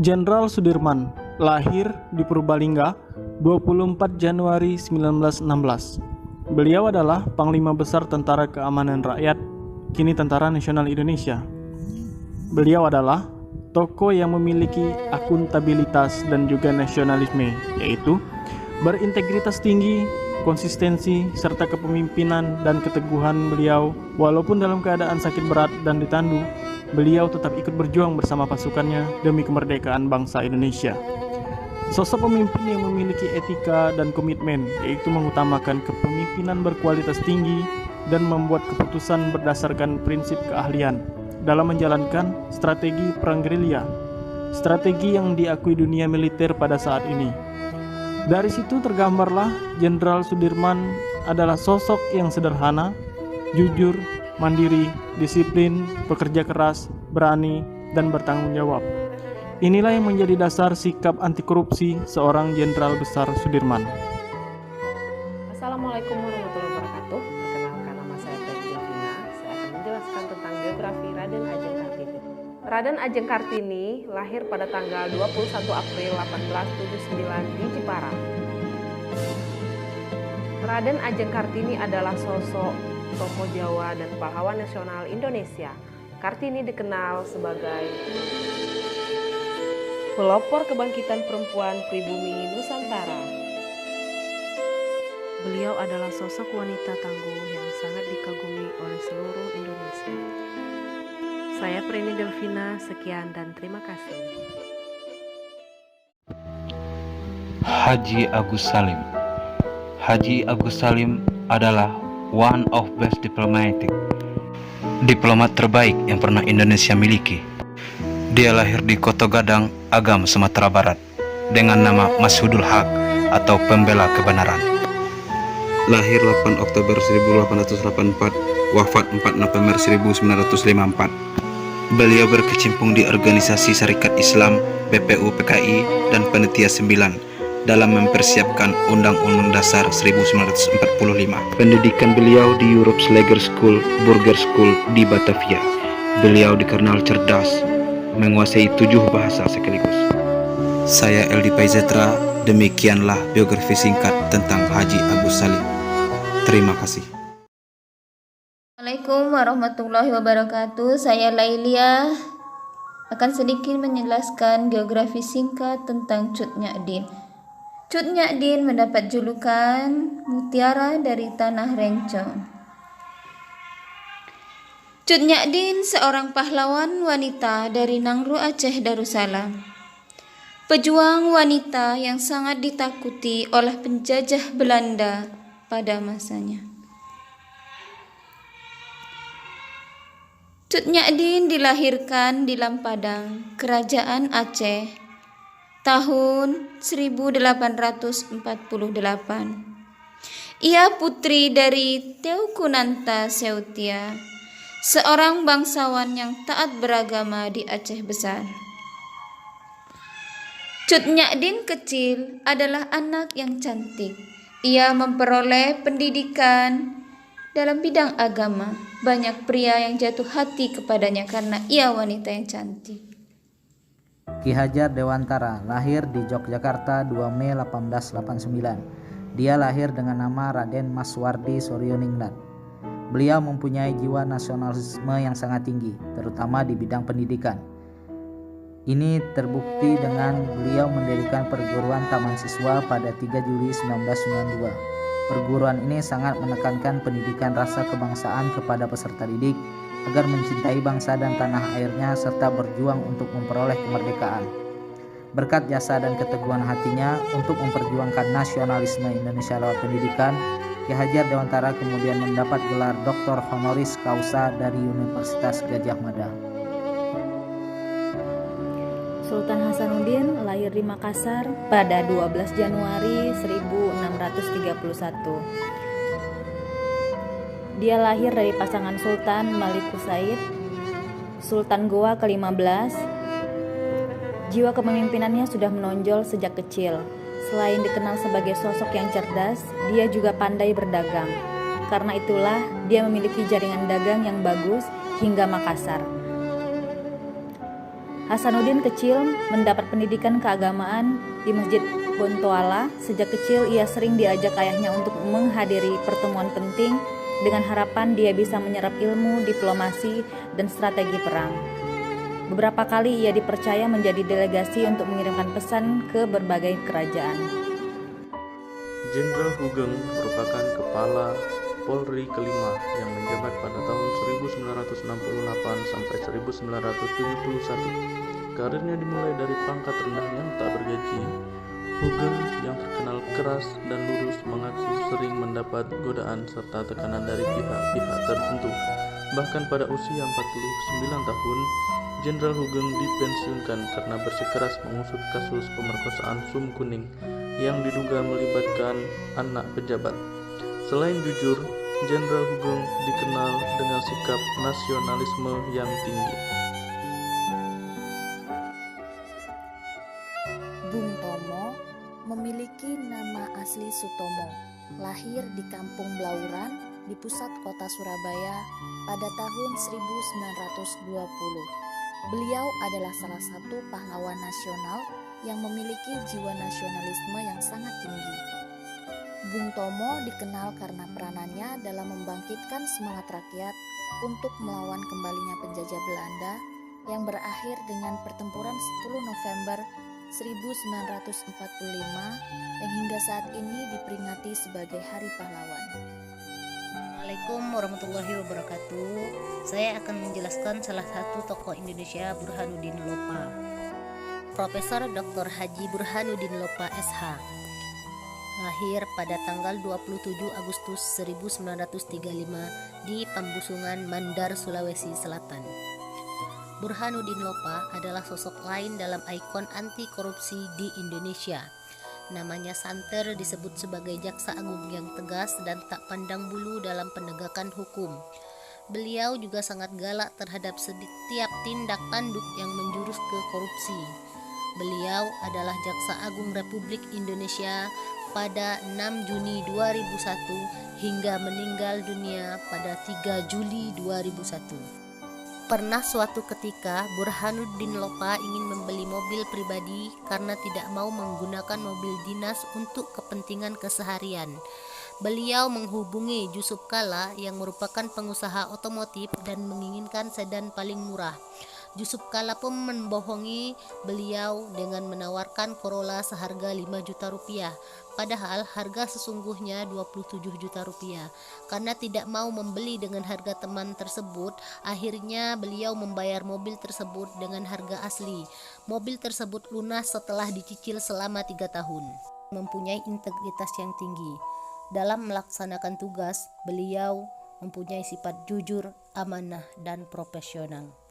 Jenderal Sudirman lahir di Purbalingga 24 Januari 1916. Beliau adalah Panglima Besar Tentara Keamanan Rakyat, kini Tentara Nasional Indonesia. Beliau adalah tokoh yang memiliki akuntabilitas dan juga nasionalisme, yaitu berintegritas tinggi, konsistensi, serta kepemimpinan dan keteguhan beliau. Walaupun dalam keadaan sakit berat dan ditandu, beliau tetap ikut berjuang bersama pasukannya demi kemerdekaan bangsa Indonesia. Sosok pemimpin yang memiliki etika dan komitmen, yaitu mengutamakan kepemimpinan berkualitas tinggi dan membuat keputusan berdasarkan prinsip keahlian dalam menjalankan strategi perang gerilya, strategi yang diakui dunia militer pada saat ini. Dari situ tergambarlah Jenderal Sudirman adalah sosok yang sederhana, jujur, mandiri, disiplin, pekerja keras, berani, dan bertanggung jawab. Inilah yang menjadi dasar sikap anti korupsi seorang Jenderal Besar Sudirman. Assalamualaikum warahmatullahi wabarakatuh. Perkenalkan, nama saya Feby Devina. Saya akan menjelaskan tentang biografi Raden Ajeng Kartini. Raden Ajeng Kartini lahir pada tanggal 21 April 1879 di Jepara. Raden Ajeng Kartini adalah sosok tokoh Jawa dan pahlawan nasional Indonesia. Kartini dikenal sebagai pelopor kebangkitan perempuan pribumi Nusantara. Beliau adalah sosok wanita tangguh yang sangat dikagumi oleh seluruh Indonesia. Saya Preni Delvina, sekian dan terima kasih. Haji Agus Salim. Haji Agus Salim adalah one of best diplomat terbaik yang pernah Indonesia miliki. Dia lahir di Koto Gadang, Agam, Sumatera Barat dengan nama Mashudul Haq atau pembela kebenaran. Lahir 8 Oktober 1884, wafat 4 November 1954. Beliau berkecimpung di organisasi Syarikat Islam, PPU PKI, dan Panitia 9 dalam mempersiapkan Undang-Undang Dasar 1945. Pendidikan beliau di Europe's Lager School, Burger School di Batavia. Beliau dikenal cerdas, menguasai 7 bahasa sekaligus. Saya Eldi Paizetra, demikianlah biografi singkat tentang Haji Agus Salim. Terima kasih. Assalamualaikum warahmatullahi wabarakatuh. Saya Lailia akan sedikit menjelaskan geografi singkat tentang Cut Nyak-Dien. Cut Nyak-Dien mendapat julukan Mutiara dari Tanah Rencong. Cut Nyak-Dien seorang pahlawan wanita dari Nangro Aceh Darussalam. Pejuang wanita yang sangat ditakuti oleh penjajah Belanda pada masanya. Cut Nyak-Dien dilahirkan di Lampadang, Kerajaan Aceh, tahun 1848. Ia putri dari Teuku Nanta Seutia, seorang bangsawan yang taat beragama di Aceh Besar. Cut Nyak-Dien kecil adalah anak yang cantik. Ia memperoleh pendidikan dalam bidang agama. Banyak pria yang jatuh hati kepadanya karena ia wanita yang cantik. Ki Hajar Dewantara lahir di Yogyakarta 2 Mei 1889. Dia lahir dengan nama Raden Maswardi Surioningrat. Beliau mempunyai jiwa nasionalisme yang sangat tinggi, terutama di bidang pendidikan. Ini terbukti dengan beliau mendirikan perguruan taman siswa pada 3 Juli 1992. Perguruan ini sangat menekankan pendidikan rasa kebangsaan kepada peserta didik agar mencintai bangsa dan tanah airnya serta berjuang untuk memperoleh kemerdekaan. Berkat jasa dan keteguhan hatinya untuk memperjuangkan nasionalisme Indonesia lewat pendidikan, Ki Hajar Dewantara kemudian mendapat gelar Dr. Honoris Causa dari Universitas Gadjah Mada. Sultan Hasanuddin lahir di Makassar pada 12 Januari 1631. Dia lahir dari pasangan Sultan Malikus Said, Sultan Goa ke-15. Jiwa kepemimpinannya sudah menonjol sejak kecil. Selain dikenal sebagai sosok yang cerdas, dia juga pandai berdagang. Karena itulah dia memiliki jaringan dagang yang bagus hingga Makassar. Hasanuddin kecil mendapat pendidikan keagamaan di Masjid Bontoala. Sejak kecil ia sering diajak ayahnya untuk menghadiri pertemuan penting dengan harapan dia bisa menyerap ilmu, diplomasi, dan strategi perang. Beberapa kali ia dipercaya menjadi delegasi untuk mengirimkan pesan ke berbagai kerajaan. Jenderal Hugeng merupakan kepala Polri kelima yang menjabat pada tahun 1968 sampai 1971. Karirnya dimulai dari pangkat rendah yang tak bergaji. Hugeng yang terkenal keras dan lurus mengaku sering mendapat godaan serta tekanan dari pihak-pihak tertentu. Bahkan pada usia 49 tahun, Jenderal Hugeng dipensiunkan karena bersikeras mengusut kasus pemerkosaan Sum Kuning yang diduga melibatkan anak pejabat. Selain jujur, Jenderal Hugeng dikenal dengan sikap nasionalisme yang tinggi. Bung Tomo memiliki nama asli Sutomo, lahir di Kampung Blauran di pusat kota Surabaya pada tahun 1920. Beliau adalah salah satu pahlawan nasional yang memiliki jiwa nasionalisme yang sangat tinggi. Bung Tomo dikenal karena peranannya dalam membangkitkan semangat rakyat untuk melawan kembalinya penjajah Belanda yang berakhir dengan pertempuran 10 November 1945 yang hingga saat ini diperingati sebagai Hari Pahlawan. Assalamualaikum warahmatullahi wabarakatuh. Saya akan menjelaskan salah satu tokoh Indonesia, Burhanuddin Lopa. Profesor Dr. Haji Burhanuddin Lopa SH. Lahir pada tanggal 27 Agustus 1935 di Pambusungan, Mandar, Sulawesi Selatan. Burhanuddin Lopa adalah sosok lain dalam ikon anti korupsi di Indonesia. Namanya santer disebut sebagai jaksa agung yang tegas dan tak pandang bulu dalam penegakan hukum. Beliau juga sangat galak terhadap setiap tindak tanduk yang menjurus ke korupsi. Beliau adalah Jaksa Agung Republik Indonesia pada 6 Juni 2001 hingga meninggal dunia pada 3 Juli 2001. Pernah suatu ketika Burhanuddin Lopa ingin membeli mobil pribadi karena tidak mau menggunakan mobil dinas untuk kepentingan keseharian. Beliau menghubungi Yusuf Kalla yang merupakan pengusaha otomotif dan menginginkan sedan paling murah. Yusuf Kalla pun membohongi beliau dengan menawarkan Corolla seharga 5 juta rupiah, padahal harga sesungguhnya 27 juta rupiah. Karena tidak mau membeli dengan harga teman tersebut, akhirnya beliau membayar mobil tersebut dengan harga asli. Mobil tersebut lunas setelah dicicil selama 3 tahun. Mempunyai integritas yang tinggi. Dalam melaksanakan tugas, beliau mempunyai sifat jujur, amanah, dan profesional.